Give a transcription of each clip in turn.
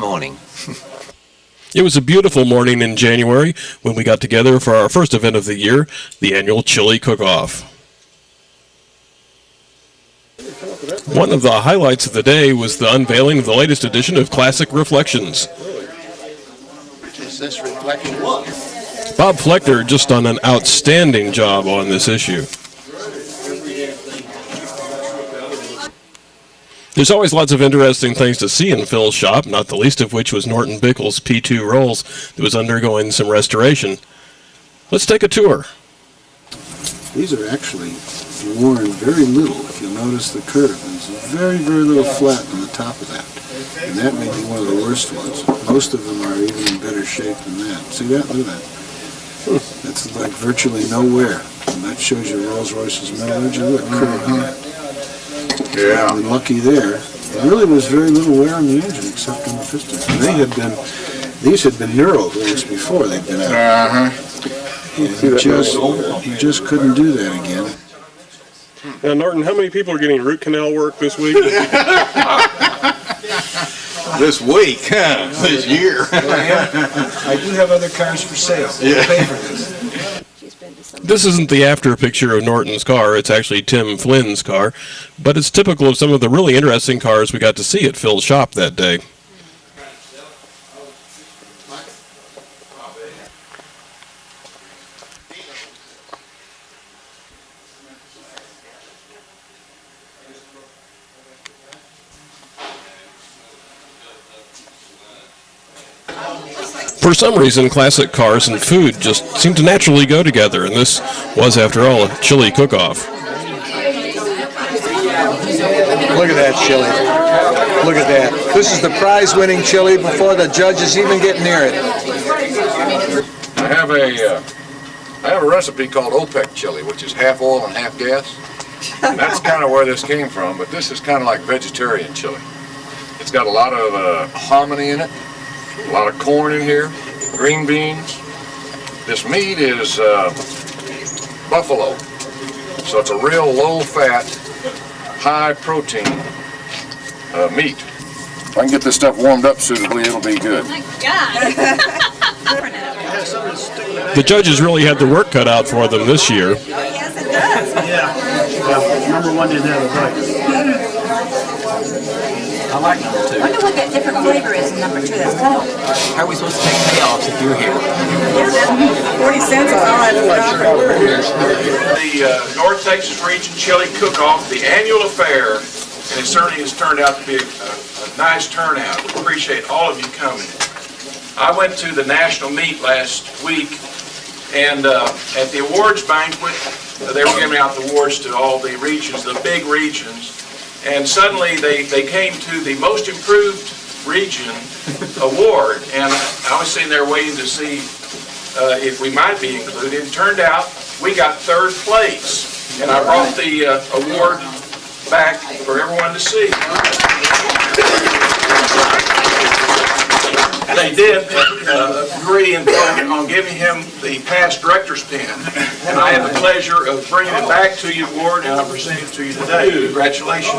morning. It was a beautiful morning in January when we got together for our first event of the year, the annual Chili Cook-Off. One of the highlights of the day was the unveiling of the latest edition of Classic Reflections. Is this Reflections? Bob Flechter just done an outstanding job on this issue. There's always lots of interesting things to see in Phil's shop, not the least of which was Norton Bickle's P2 rolls that was undergoing some restoration. Let's take a tour. These are actually worn very little. If you'll notice the curve, there's very, very little flat on the top of that. And that may be one of the worst ones. Most of them are even in better shape than that. See that? Look at that. That's like virtually no wear. And that shows you Rolls-Royce's metallurgy. Look at that curve on that. Yeah. So lucky there. There really was very little wear on the engine except on the pistons. These had been knurled once before they'd been out. And he just couldn't do that again. Now, Norton, how many people are getting root canal work this week? This week, this year. I do have other cars for sale. Yeah. Pay for this. This isn't the after picture of Norton's car, it's actually Tim Flynn's car, but it's typical of some of the really interesting cars we got to see at Phil's shop that day. For some reason, classic cars and food just seem to naturally go together, and this was, after all, a chili cook-off. Look at that chili. Look at that. This is the prize-winning chili before the judges even get near it. I have a recipe called OPEC chili, which is half oil and half gas. And that's kind of where this came from, but this is kind of like vegetarian chili. It's got a lot of hominy in it. A lot of corn in here, green beans. This meat is buffalo, so it's a real low-fat, high-protein meat. If I can get this stuff warmed up suitably, it'll be good. Oh my God. The judges really had the work cut out for them this year. Yes, it does. Yeah. Number one didn't have a bite. I like number two. I wonder what that different flavor is in number two. That's kind of... How are we supposed to take payoffs if you're here? 40 cents is all I have. The North Texas Region Chili Cook-Off, the annual affair, and it certainly has turned out to be a nice turnout. We appreciate all of you coming. I went to the national meet last week, and at the awards banquet, they were giving out the awards to all the regions, the big regions. And suddenly they came to the most improved region award, and I was sitting there waiting to see if we might be included. It turned out we got third place, and I brought the award back for everyone to see. They did agree on giving him the past director's pin, and I have the pleasure of bringing it back to you, award, and I present it to you today. Congratulations.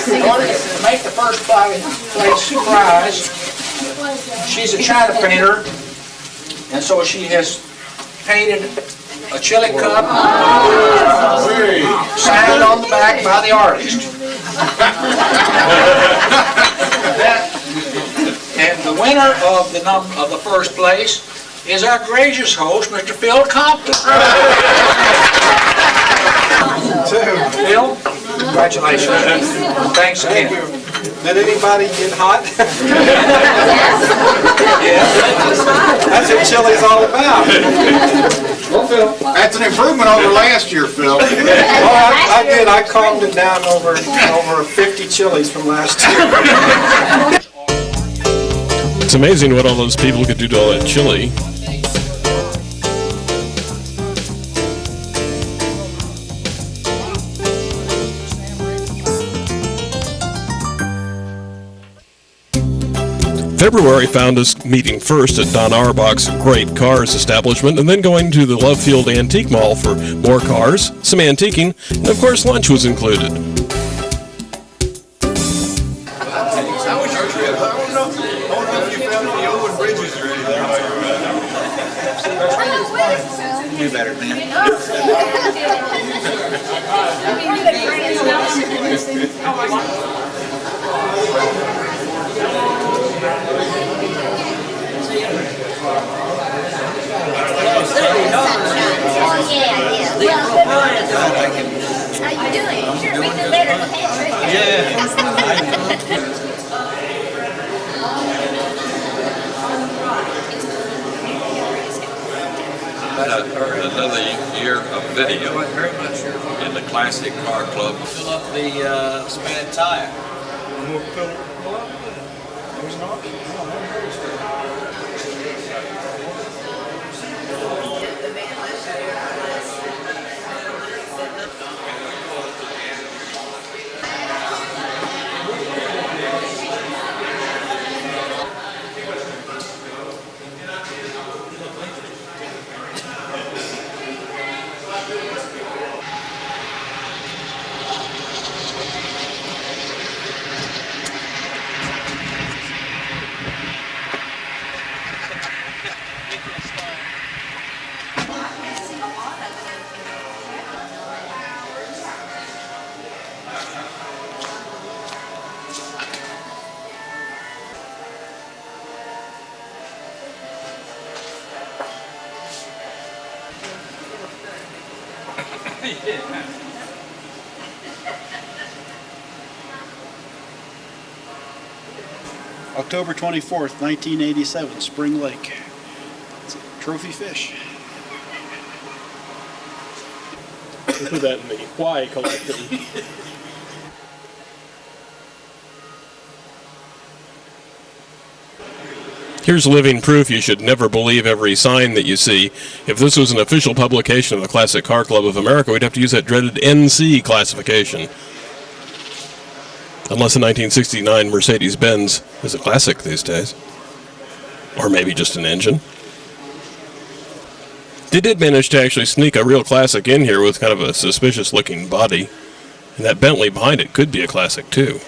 In order to make the first place prize, she's a China painter, and so she has painted a chili cup signed on the back by the artist. And the winner of the first place is our gracious host, Mr. Phil Compton. Phil, congratulations. Thanks again. Did anybody get hot? That's what chili's all about. Well, Phil, that's an improvement over last year, Phil. Oh, I did. I calmed it down over 50 chilies from last year. It's amazing what all those people could do to all that chili. February found us meeting first at Don Auerbach's Great Cars establishment and then going to the Love Field Antique Mall for more cars, some antiquing, and of course lunch was included. you doing? Sure, we do better than Another year of video in the Classic Car Club. Fill up the spare tire. October 24th, 1987, Spring Lake. It's a trophy fish. We'll put that in the why collection. Here's living proof you should never believe every sign that you see. If this was an official publication of the Classic Car Club of America, we'd have to use that dreaded NC classification. Unless a 1969 Mercedes-Benz is a classic these days. Or maybe just an engine. They did manage to actually sneak a real classic in here with kind of a suspicious-looking body. And that Bentley behind it could be a classic, too.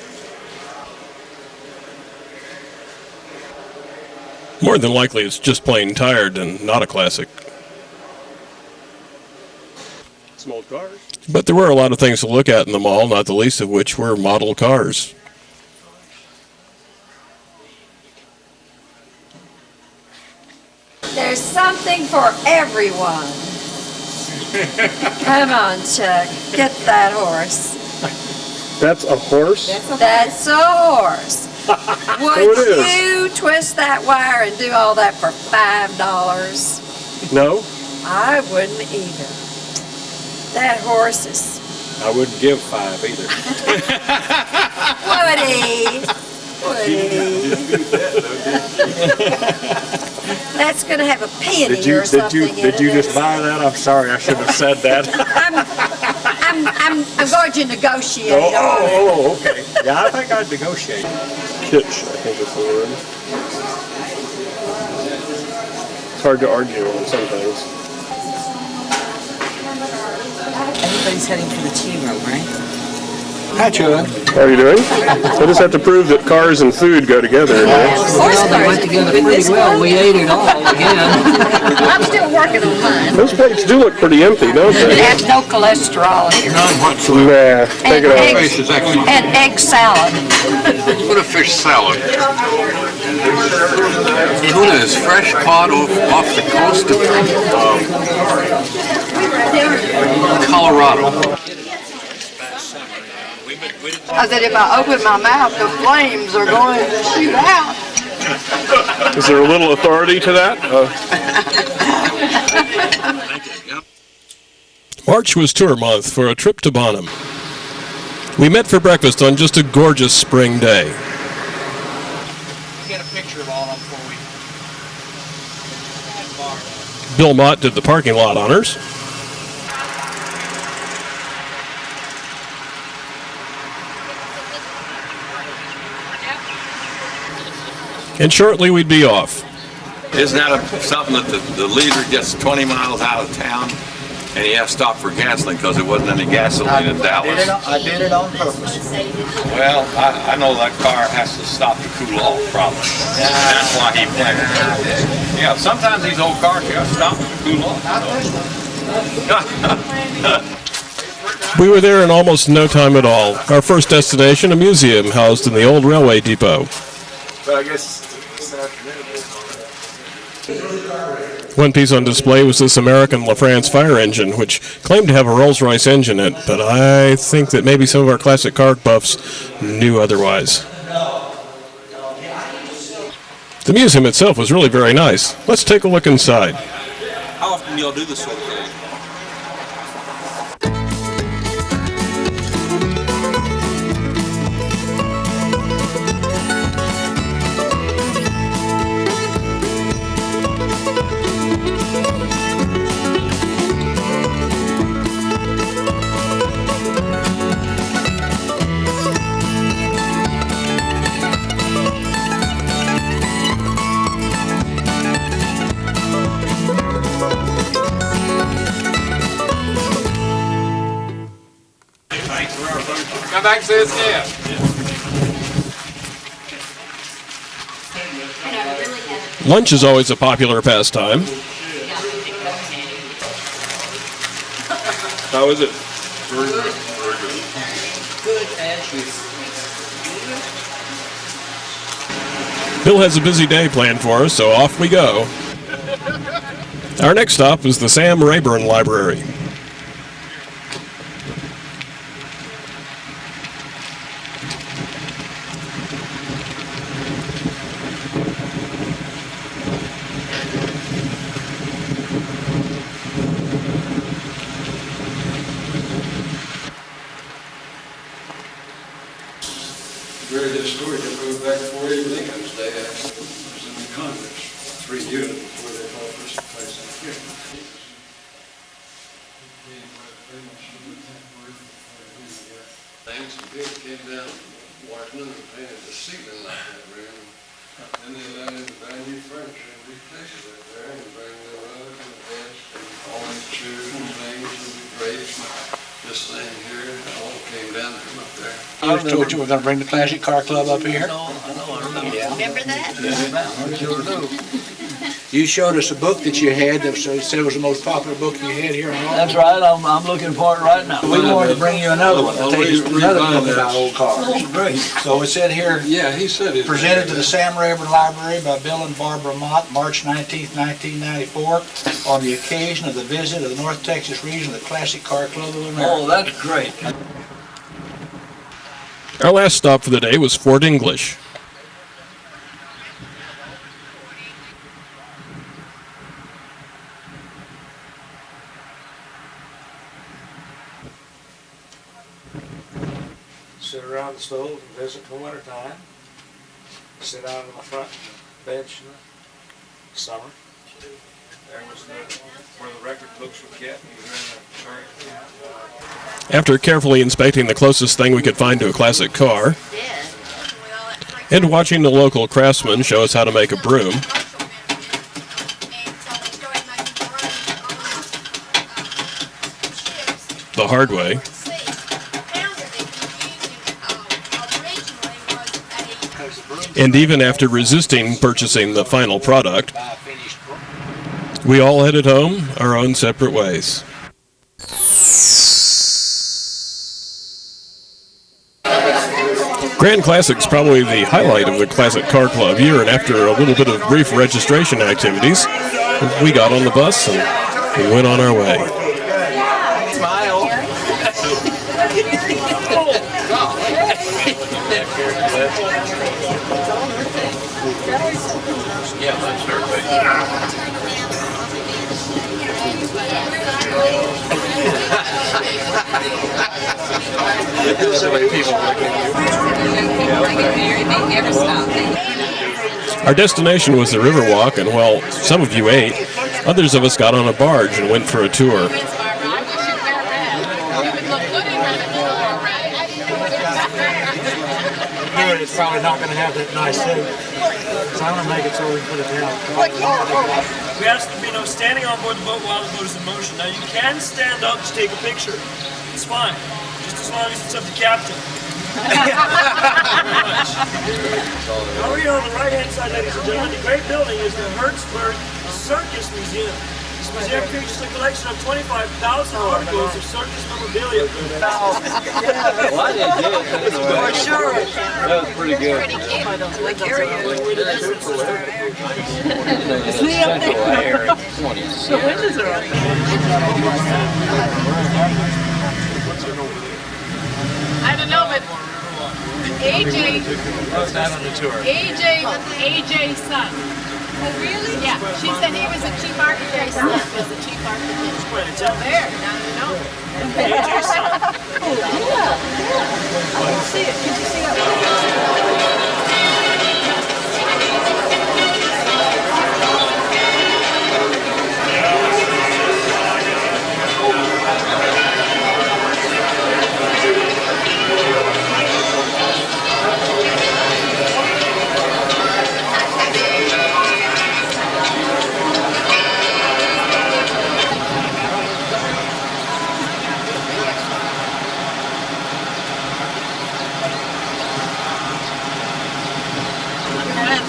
More than likely, it's just plain tired and not a classic. Some old cars. But there were a lot of things to look at in the mall, not the least of which were model cars. There's something for everyone. Come on, Chuck. Get that horse. That's a horse? That's a horse. Would you twist that wire and do all that for $5? No. I wouldn't either. That horse is... I wouldn't give 5 either. Woody. That's going to have a penny or something in it. Did you just buy that? I'm sorry, I should have said that. I'm going to negotiate. Oh, okay. Yeah, I think I'd negotiate. Kitsch, I think is the word. It's hard to argue on some things. Everybody's heading for the tea room, right? Hi, Chuck. How are you doing? I just have to prove that cars and food go together. Well, they went together pretty well. We ate it all again. I'm still working on mine. Those plates do look pretty empty, don't they? It has no cholesterol here. Nah, take it out. And egg salad. What a fish salad. Tuna is fresh caught off the coast of Colorado. I said, if I open my mouth, the flames are going to shoot out. Is there a little authority to that? March was tour month for a trip to Bonham. We met for breakfast on just a gorgeous spring day. Get a picture of all of them before we... Bill Mott did the parking lot honors. And shortly we'd be off. Isn't that something that the leader gets 20 miles out of town and he has to stop for gasoline because there wasn't any gasoline in Dallas? I did it on purpose. Well, I know that car has to stop to cool off, probably. That's why he planned it. Yeah, sometimes these old cars you have to stop to cool off. We were there in almost no time at all. Our first destination, a museum housed in the old railway depot. But I guess this afternoon. One piece on display was this American LaFrance fire engine, which claimed to have a Rolls-Royce engine in it, but I think that maybe some of our classic car buffs knew otherwise. The museum itself was really very nice. Let's take a look inside. How often do y'all do this sort of thing? Come back and say it's again. Lunch is always a popular pastime. How is it? Very good. Very good. Bill has a busy day planned for us, so off we go. Our next stop is the Sam Rayburn Library. Very historic. It goes back before Lincoln's day, actually. It was in the Congress 3 years before they called for some place in here. Things and people came down from Washington and painted the ceiling like that room. Then they let in the brand new furniture and replace it up there and bring the rug and the desk and all these chairs and things and the drapes. This thing here, it all came down from up there. I told you we're going to bring the Classic Car Club up here. Remember that? You showed us a book that you had that said it was the most popular book you had here in Rome. That's right, I'm looking for it right now. We wanted to bring you another one. I'll tell you another book about old cars. Great. So it said here, Yeah, he said it. presented to the Sam Rayburn Library by Bill and Barbara Mott, March 19th, 1994, on the occasion of the visit of the North Texas region of the Classic Car Club of America. Oh, that's great. Our last stop for the day was Fort English. Sit around the stove and visit in the wintertime. Sit out on the front bench in the summer. There was where the record books were kept. After carefully inspecting the closest thing we could find to a classic car, and watching the local craftsman show us how to make a broom, the hard way, and even after resisting purchasing the final product, we all headed home our own separate ways. Grand Classic's probably the highlight of the Classic Car Club year, and after a little bit of brief registration activities, we got on the bus and we went on our way. Smile. Yeah, that's her Our destination was the Riverwalk, and while some of you ate, others of us got on a barge and went for a tour. It's probably not going to have that nice thing. So I'm going to make it so we can put it down. We ask there be no standing on board the boat while the boat is in motion. Now you can stand up to take a picture. It's fine. Just as long as it's of the captain. Over here on the right hand side, ladies and gentlemen, the great building is the Hertzberg Circus Museum. This Their pictures a collection of 25,000 articles of circus memorabilia. Well, I did good. For sure. That was pretty good. Like area. The windows are up. I don't know, but AJ, AJ's son. Oh, really? Yeah, she said he was a chief architect's son, was the chief architect. So there, now you know. AJ's son. Yeah. I didn't see it. Did you see that?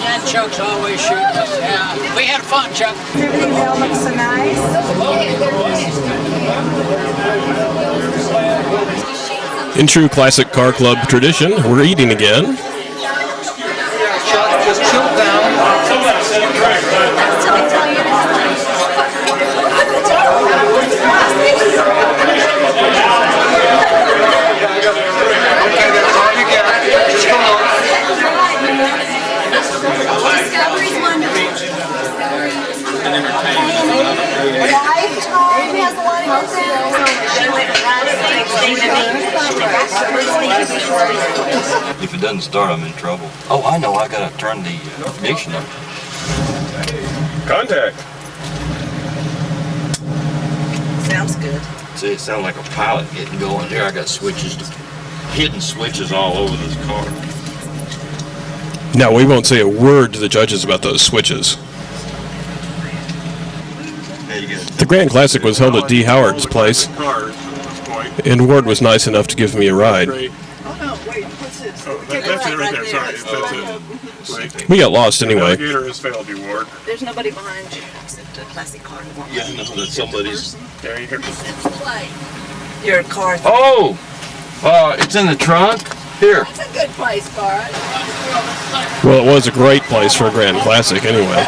And Chuck's always shooting us. Yeah, we had fun, Chuck. Everything all looks so nice. In true classic car club tradition, we're eating again. Chuck, just chill down. Okay, that's all you get. Just come on. Discovery's wonderful. Lifetime has a lot of good. If it doesn't start, I'm in trouble. Oh, I know. I gotta turn the ignition on. Contact. Sounds good. See, it sounds like a pilot getting going there. I got hidden switches all over this car. Now, we won't say a word to the judges about those switches. The Grand Classic was held at D. Howard's place, and Ward was nice enough to give me a ride. Oh no, wait, what's this? That's it right there, sorry. That's it. We got lost anyway. Navigator has failed you, Ward. There's nobody behind you except a classic car. Yeah, I know that somebody's... There you go. Your car. Oh! It's in the trunk? Here. That's a good place, Bart. Well, it was a great place for a Grand Classic anyway.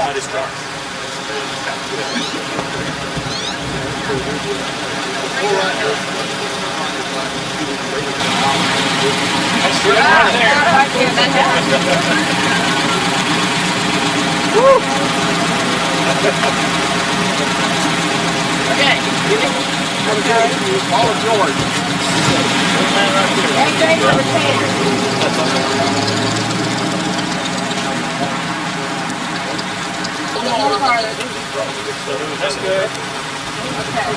Okay. All of yours. AJ for the 10. A little harder. That's good. Okay.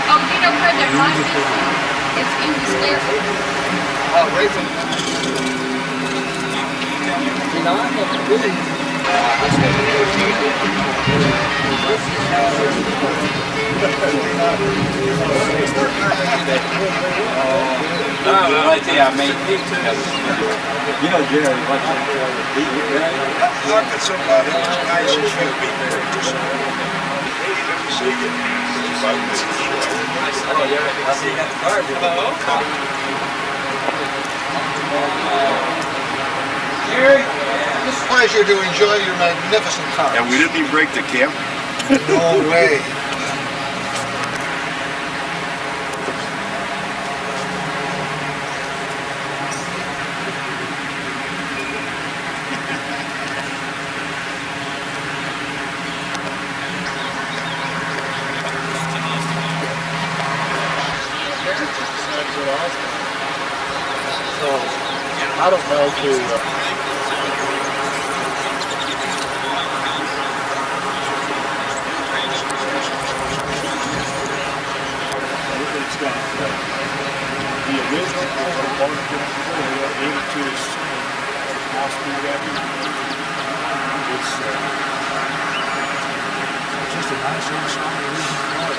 Oh, you know where their life is? It's in the stair. Oh, Rachel. You know, I have really... You know, Jerry, how could somebody as nice as you be married to somebody? Oh, yeah, I see you got the card. Jerry, it's a pleasure to enjoy your magnificent car. And we didn't even break the camp. No way. So, I don't know to... Just a nice old small car.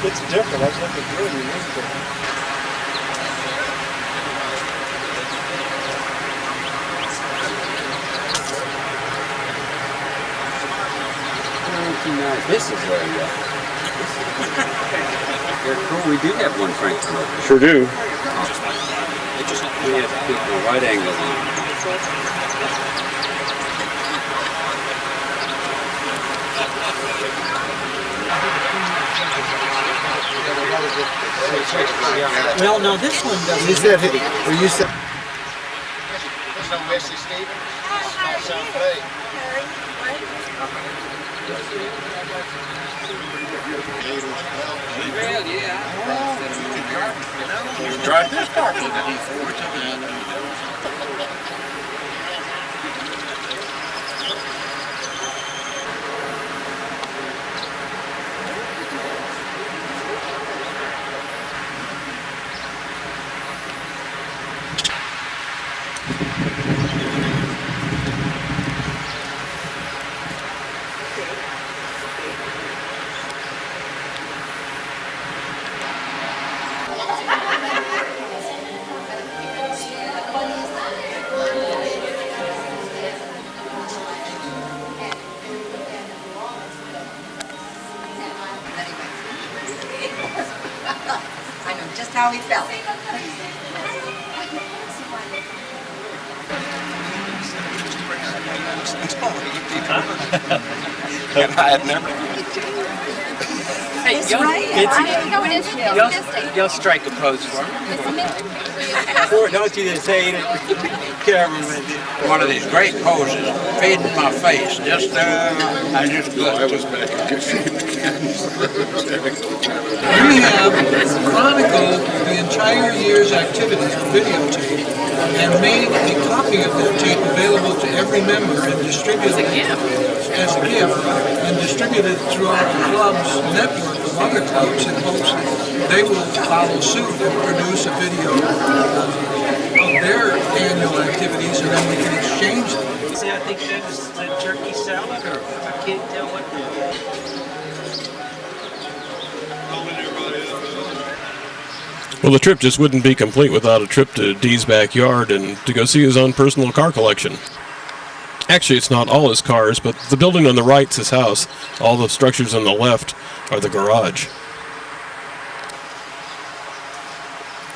It's different. I was looking through it. It is different. This is where you are. They're cool. We do have one Frankfurt open. Sure do. We have to put the right angle on. Well, no, this one doesn't. You said, or you said. So Wesley Stevens. Well, yeah. You drive this car. I know just how he felt. And I had never. It's right. You'll strike a pose for me. Don't you just say it. Cameraman. One of these great poses, fading my face. Just, I just go. I was back again. We have chronicled the entire year's activities on videotape and made a copy of that tape available to every member and distributed as a gift and distributed throughout the club's network of other clubs in hopes that they will follow suit and produce a video of their annual activities, and then we can exchange them. See, I think that is the turkey salad, or I can't tell what the... Well, the trip just wouldn't be complete without a trip to Dee's backyard and to go see his own personal car collection. Actually, it's not all his cars, but the building on the right's his house. All the structures on the left are the garage.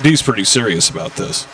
Dee's pretty serious about this.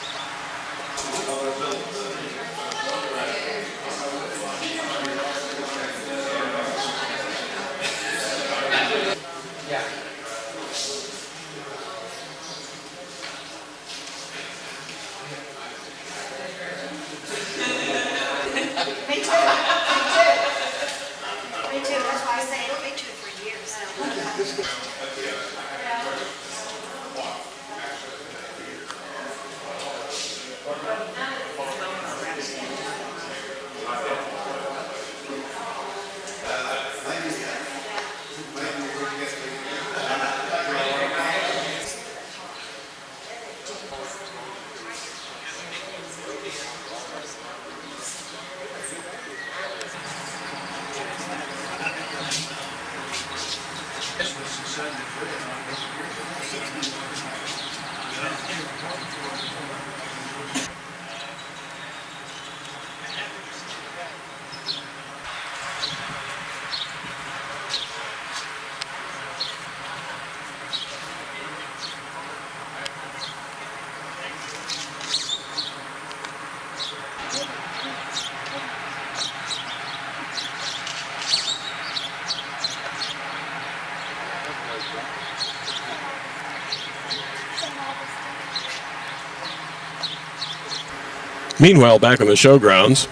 Meanwhile, back on the showgrounds,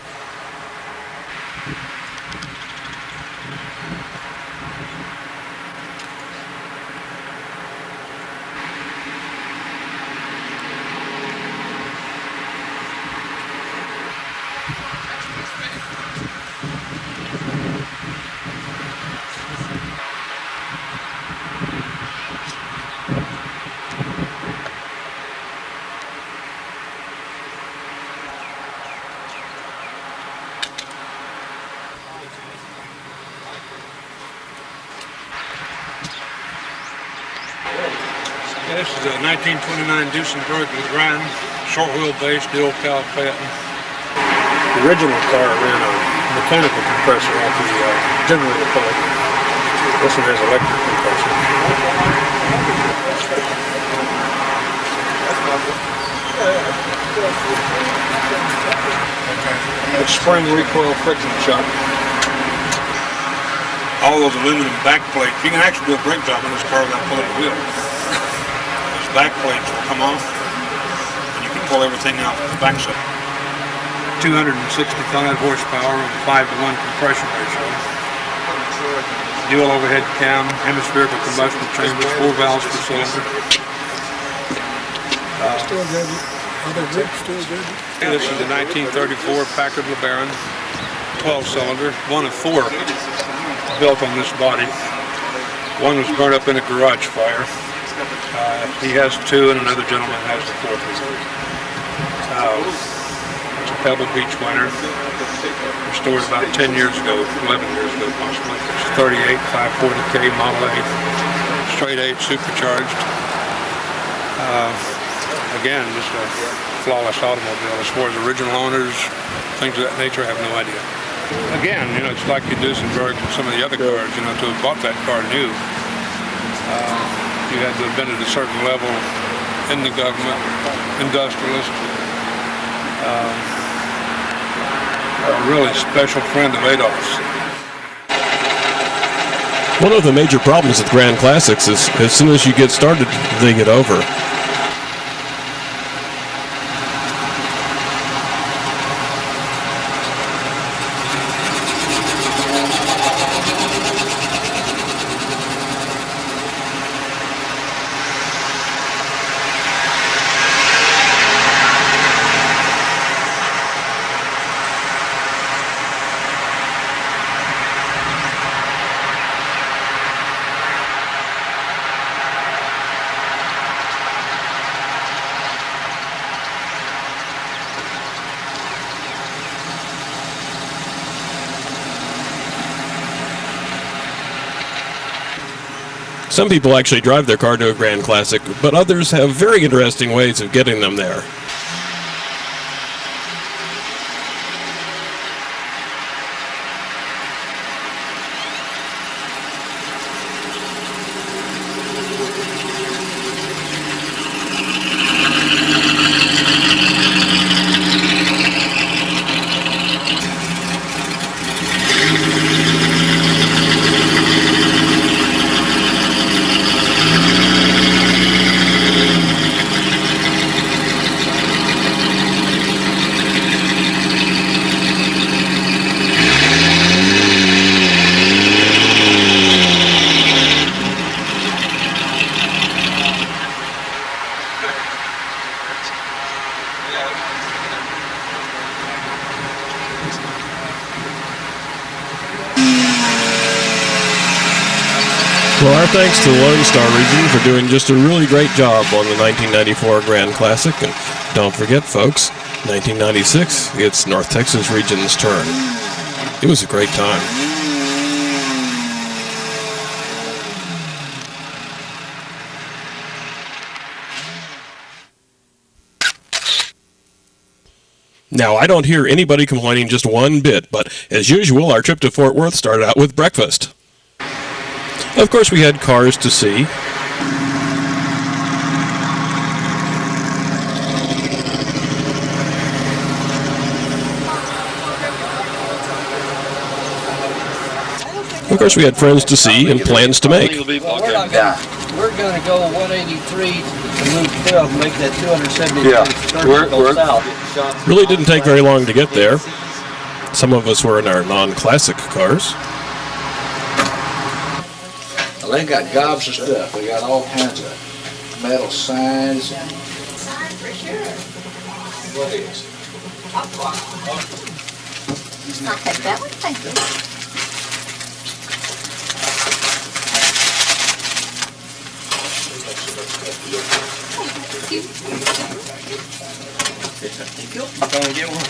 Yeah, this is a 1929 Duesenberg Grand, short wheelbase, dual cowl patent. The original car ran a mechanical compressor off the generator plug. This one has electric compressor. It's spring recoil friction shock. All those aluminum back plates, you can actually do a brake job on this car without pulling the wheel. Those back plates will come off and you can pull everything out the backside. 265 horsepower with a 5-to-1 compression ratio. Dual overhead cam, hemispherical combustion chambers, 4 valves per cylinder. Still good. Other grip still good. This is a 1934 Packard LeBaron 12-cylinder, one of 4 built on this body. One was burned up in a garage fire. He has 2 and another gentleman has the 4th one. It's a Pebble Beach winner. Restored about 10 years ago, 11 years ago possibly. It's 38 540K Model A, straight 8 supercharged. Again, just a flawless automobile. As far as original owners, things of that nature, I have no idea. Again, you know, it's like you Duesenberg and some of the other cars, you know, to have bought that car new, you had to have been at a certain level in the government, industrialist, a really special friend of Adolph's. one of the major problems with Grand Classics is as soon as you get started, they get over. Some people actually drive their car to a Grand Classic, but others have very interesting ways of getting them there. Well, our thanks to the Lone Star region for doing just a really great job on the 1994 Grand Classic. And don't forget, folks, 1996, it's North Texas region's turn. It was a great time. Now, I don't hear anybody complaining just one bit, but as usual, our trip to Fort Worth started out with breakfast. Of course, we had cars to see. Of course, we had friends to see and plans to make. We're going to go 183 and move 12 and make that 273 Really didn't take very long to get there. Some of us were in our non-classic cars. Well, they got gobs of stuff. They got all kinds of metal signs. What is? I'll take that one, thank you. Only get one.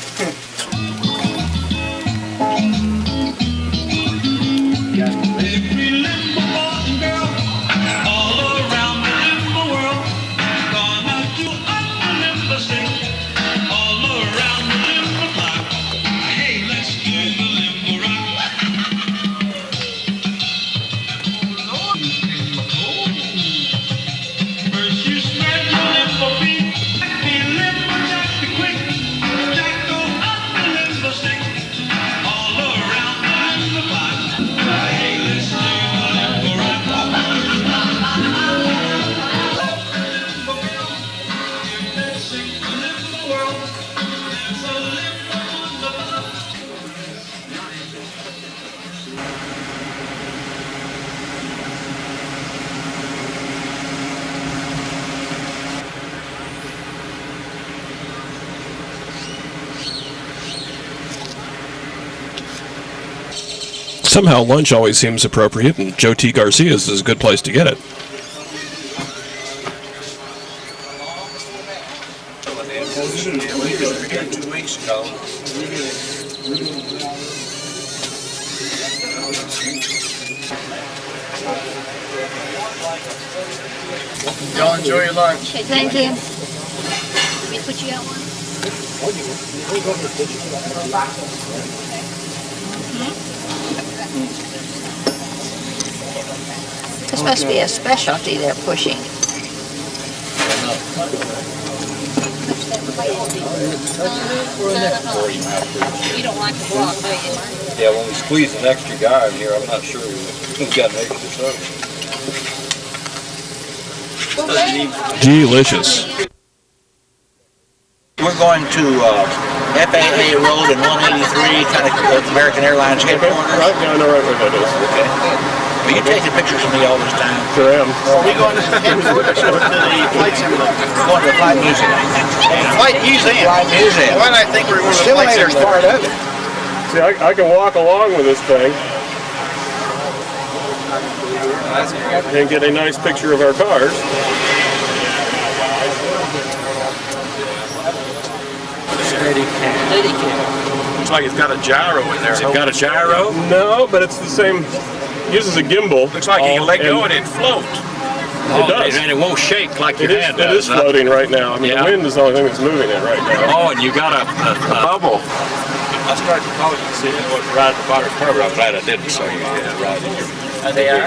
Somehow lunch always seems appropriate, and Joe T. Garcia's is a good place to get it. Here 2 weeks ago. Y'all enjoy your lunch. Okay, thank you. Let me put you out one. This must be a specialty they're pushing. You don't like the block, do you? Yeah, when we squeeze an extra guy in here, I'm not sure who's got an extra soda. Delicious. We're going to FAA Road and 183, kind of American Airlines headquarters. Right, yeah, I know right where that is. Okay. Well, you're taking pictures of me all this time. Sure am. Are we going to headquarters or to the flight simulator? We're going to the Flight Museum. Flight museum. Flight Museum. Why did I think we were going to the flight Simulator's simulator? part of it. See, I can walk along with this thing and get a nice picture of our cars. Looks like it's got a gyro in there. Has it got a gyro? No, but it's the same. Uses a gimbal. Looks like you can let go and it floats. It does. And it won't shake like your hand It does. is floating right now. I mean, Yeah. the wind is the only thing that's moving it right now. Oh, and you got a bubble. I started to call you, see, it was right at the bottom of the curve. I'm glad I didn't, so you right in your,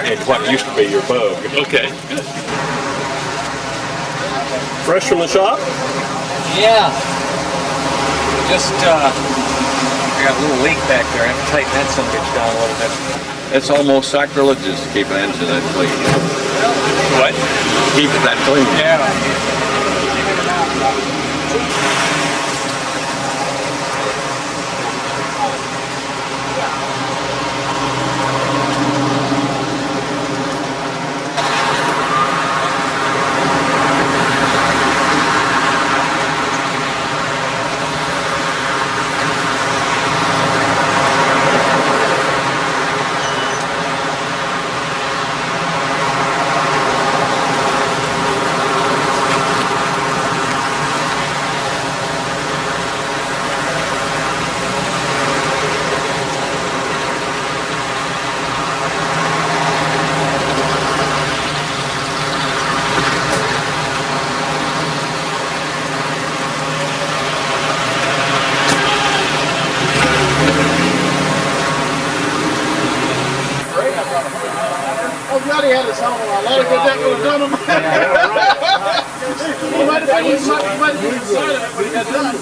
in what used to be your bug. Okay, good. Fresh from the shop? Yeah. Just, I got a little leak back there. I have to tighten that some bitch down a little bit. It's almost sacrilegious to keep an engine that clean. What? Keep it that clean. Yeah. Oh, God, he had his own. A lot of good that would have done him. He might have been inside of it when he got done.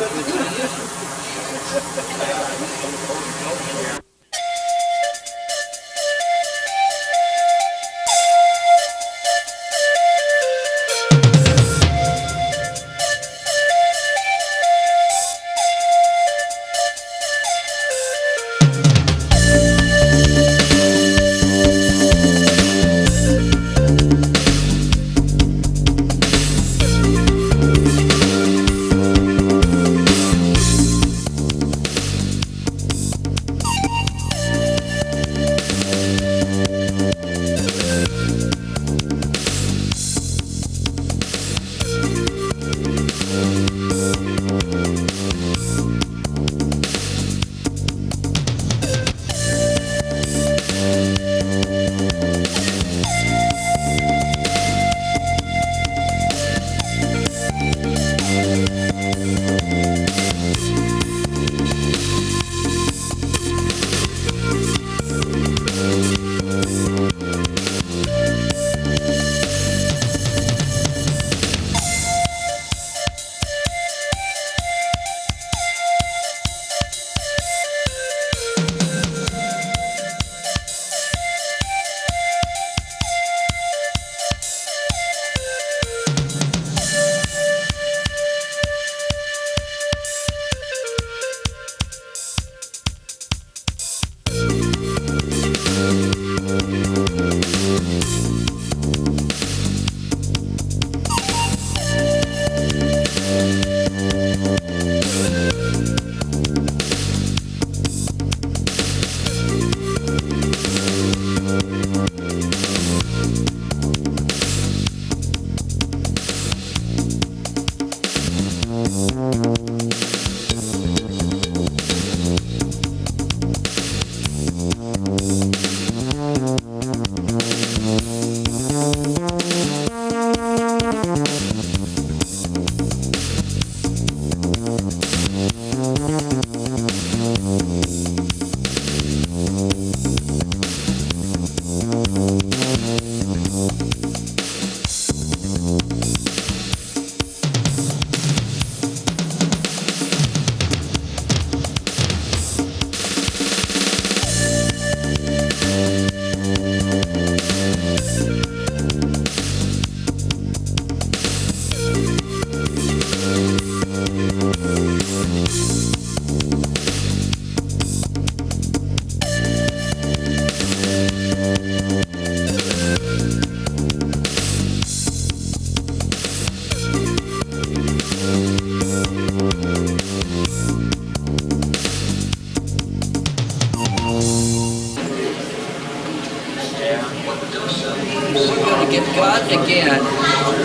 again.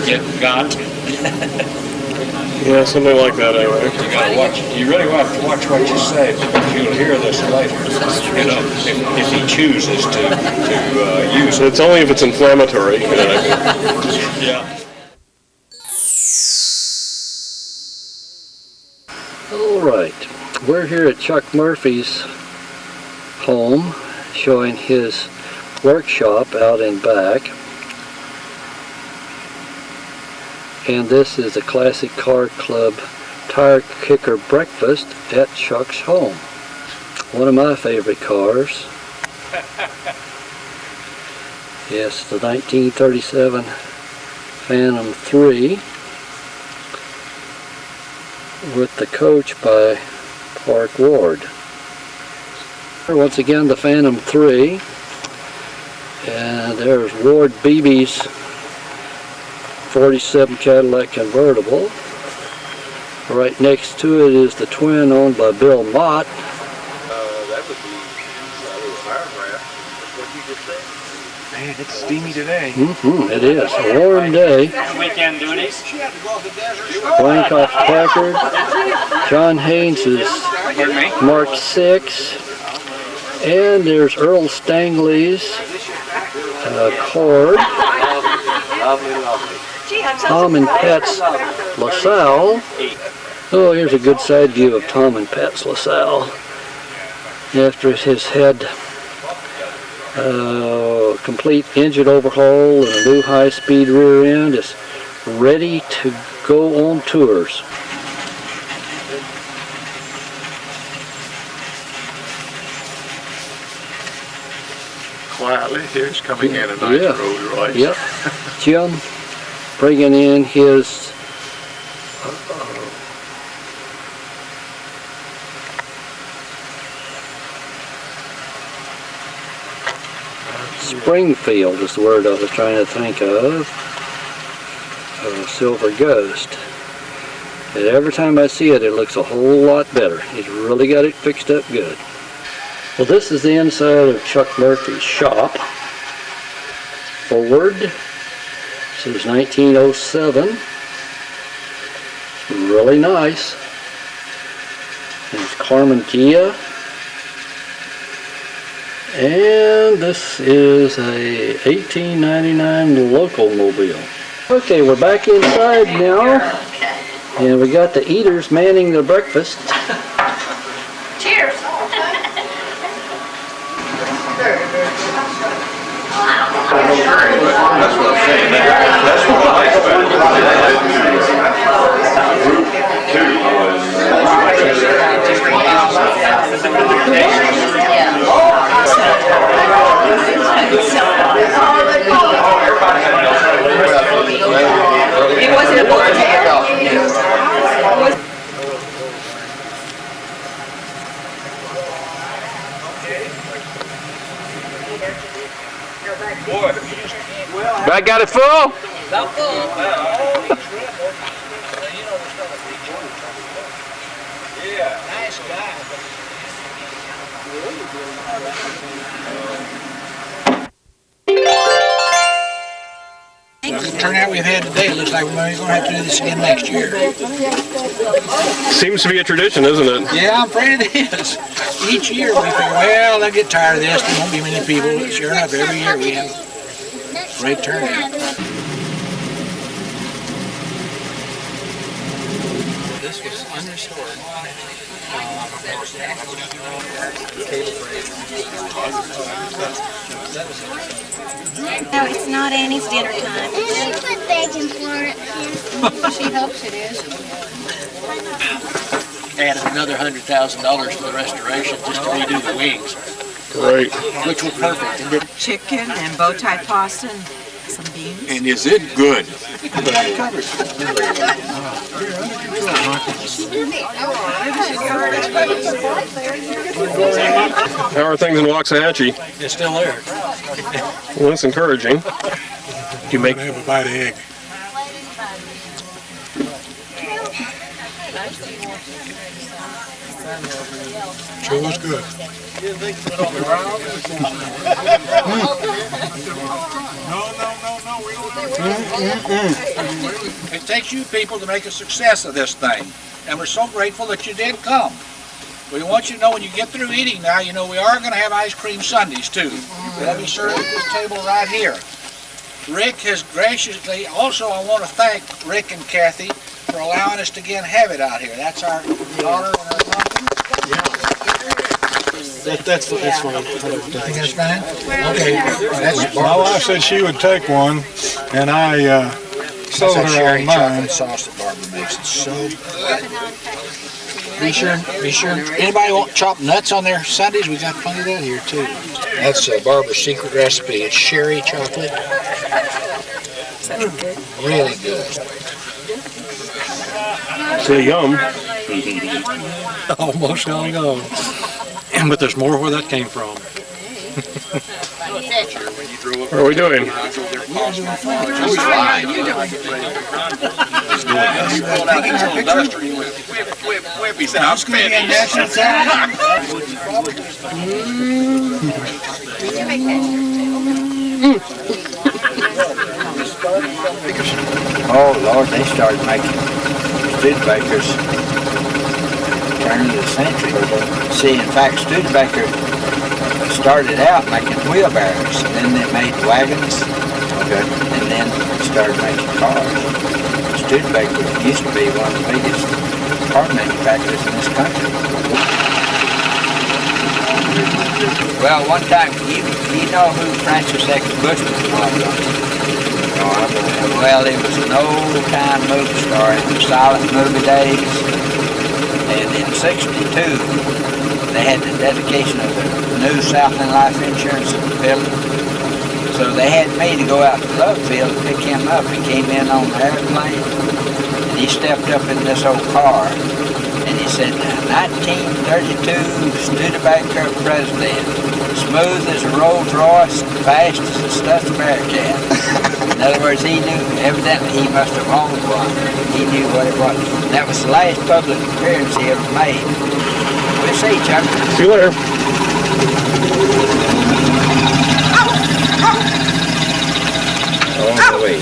Get got. Yeah, something like that anyway. You gotta watch, you really want to watch what you say, because you'll hear this later. You know, if he chooses to use it. It's only if it's inflammatory. You know. Yeah. All right, we're here at Chuck Murphy's home, showing his workshop out in back. And this is a Classic Car Club tire kicker breakfast at Chuck's home. One of my favorite cars. Yes, the 1937 Phantom 3 with the coach by Park Ward. Once again, the Phantom 3, and there's Ward Beebe's 47 Cadillac convertible. Right next to it is the twin owned by Bill Mott. That would be a paragraph. That's what you just said. Man, it's steamy today. It is a warm day. Weekend duties. Blankoff Packard. John Haynes' Mark 6. And there's Earl Stanley's Cord. Tom and Pat's LaSalle. Oh, here's a good side view of Tom and Pat's LaSalle. After his had complete engine overhaul and a new high-speed rear end, is ready to go on tours. Quietly, here's coming in a nice road race. Yep. Jim bringing in his Springfield is the word I was trying to think of. Silver Ghost. And every time I see it, it looks a whole lot better. He's really got it fixed up good. Well, this is the inside of Chuck Murphy's shop. Ford. This is 1907. Really nice. There's Carmen Gia. And this is a 1899 Locomobile. Okay, we're back inside now. And we got the eaters manning their breakfast. Cheers. That's what I'm saying. That's what I It wasn't a book. I got it full? About full. Yeah. Nice guy. The turnout we've had today, it looks like we're going to have to do this again next year. Seems to be a tradition, isn't it? Yeah, I'm afraid it is. Each year we figure, well, they'll get tired of this, there won't be many people. But sure enough, every year we have a great turnout. This was unrestored. No, it's not Annie's dinner time. She put bacon for it. She hopes it is. Added another $100,000 to the restoration just to redo the wings. Great. Which were perfect. And did Chicken and bow tie pasta and some beans. And is it good? How are things in Waxahachie? It's still there. Well, that's encouraging. You make have a bite of egg. Sure was good. It takes you people to make a success of this thing, and we're so grateful that you did come. We want you to know when you get through eating now, you know we are going to have ice cream sundaes too. They'll be served at this table right here. Rick has graciously, also I want to thank Rick and Kathy for allowing us to again have it out here. That's our daughter and our company. That's fine. You think that's fine? Okay. That's My wife said she would take one, and I sold That's that her cherry on mine. chocolate sauce that Barbara makes. It's so good. Be sure. Anybody want chopped nuts on their sundaes? We got plenty of that here too. That's Barbara's secret recipe. It's sherry chocolate. Really good. Say yum. Almost going on. But there's more where that came from. What are we doing? Oh Lord, they started making Studebakers turn of the century. See, in fact, Studebaker started out making wheelbarrows, and then they made wagons, and then started making cars. Studebaker used to be one of the biggest car manufacturers in this country. Well, one time, you know who Francis X. Bushman was? Well, he was an old-time movie star in the silent movie days, and in '62, they had the dedication of the new Southland Life Insurance building. So they had me to go out to Lovefield and pick him up. He came in on the airplane, and he stepped up in this old car, and he said, 1932 Studebaker president, smooth as a Rolls Royce, fast as a stuffed Bearcat. In other words, he knew, evidently he must have owned one. He knew what it was. That was the last public appearance he ever made. We'll see, Chuck. See you later. On the way.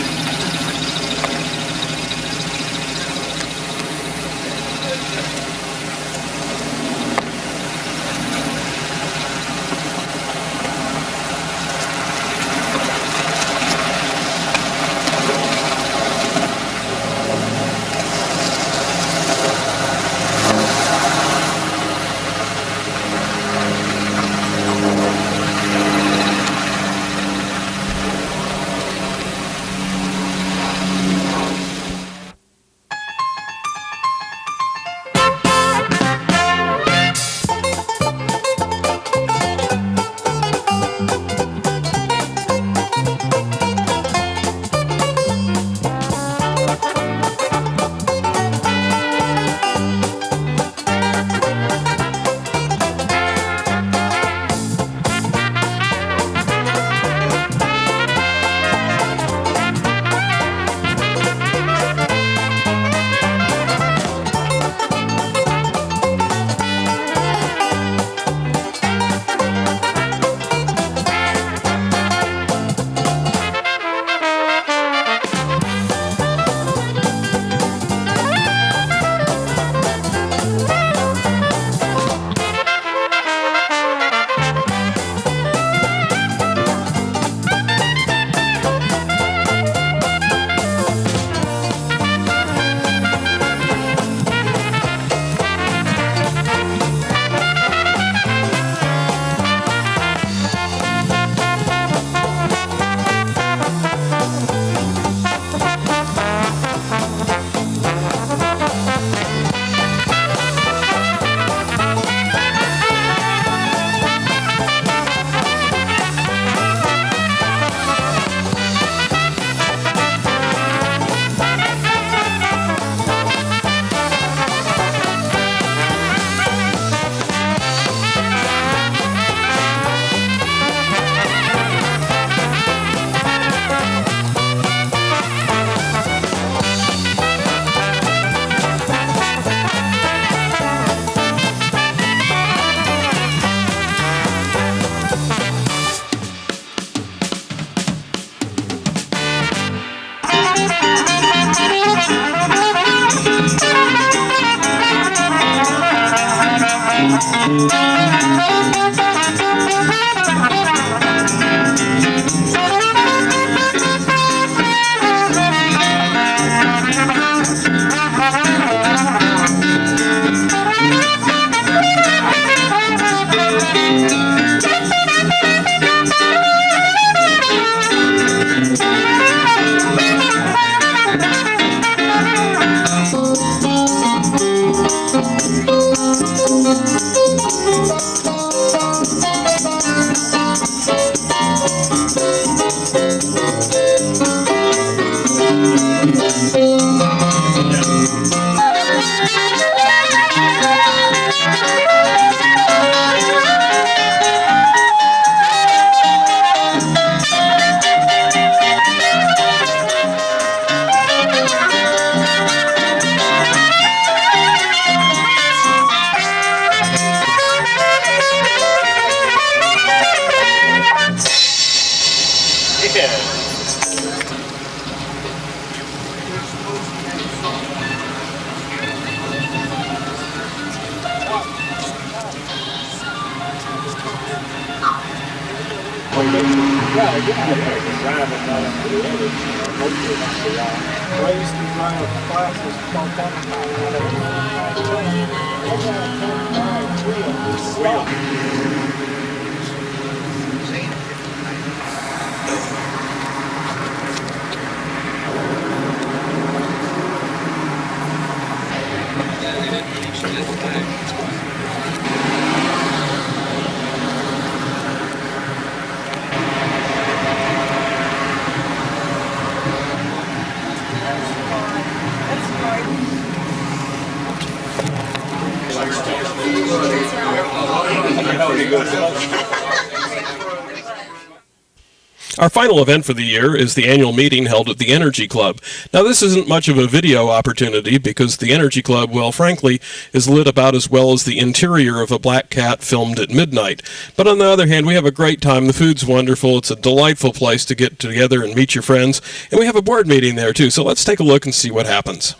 Our final event for the year is the annual meeting held at the Energy Club. Now, this isn't much of a video opportunity because the Energy Club, well, frankly, is lit about as well as the interior of a black cat filmed at midnight. But on the other hand, we have a great time. The food's wonderful. It's a delightful place to get together and meet your friends. And we have a board meeting there, too. So let's take a look and see what happens.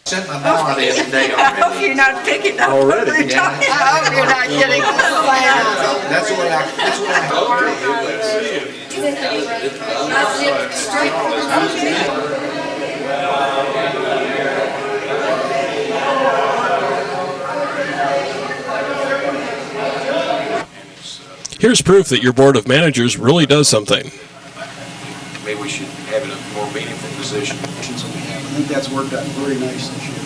Sent my mom the other day I hope you're not picking up Already? what we're talking about. I hope you're not getting That's the way Here's proof that your board of managers really does something. Maybe we should have it a more meaningful position. I think that's worked out very nice this year.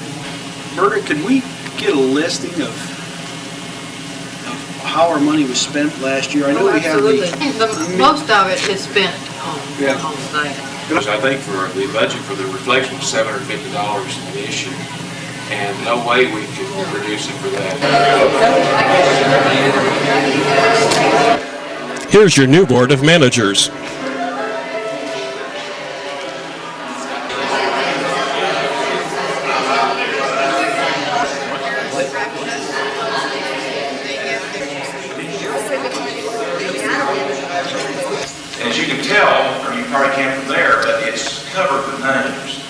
Berta, could we get a listing of how our money was spent last year? I know we have Most of it is spent on that. I think for the budget for the reflection was $750 an issue, and no way we could reduce it for that. Here's your new board of managers. As you can tell, or you probably can't from there, but it's covered with names.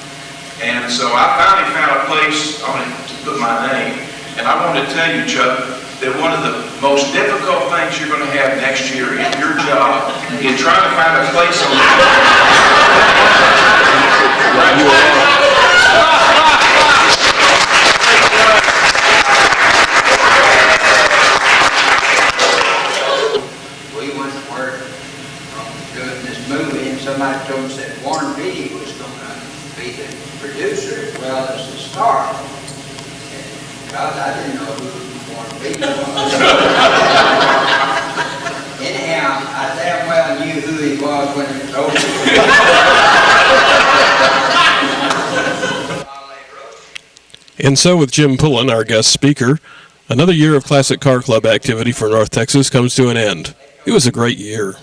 And so I finally found a place on it to put my name. And I wanted to tell you, Chuck, that one of the most difficult things you're going to have next year in your job is trying to find a place on We went to work doing this movie, and somebody told us that Warren Beatty was going to be the producer as well as the star. Because I didn't know who Warren Beatty was. Anyhow, I damn well knew who he was when it was over. And so with Jim Pullen, our guest speaker, another year of Classic Car Club activity for North Texas comes to an end. It was a great year.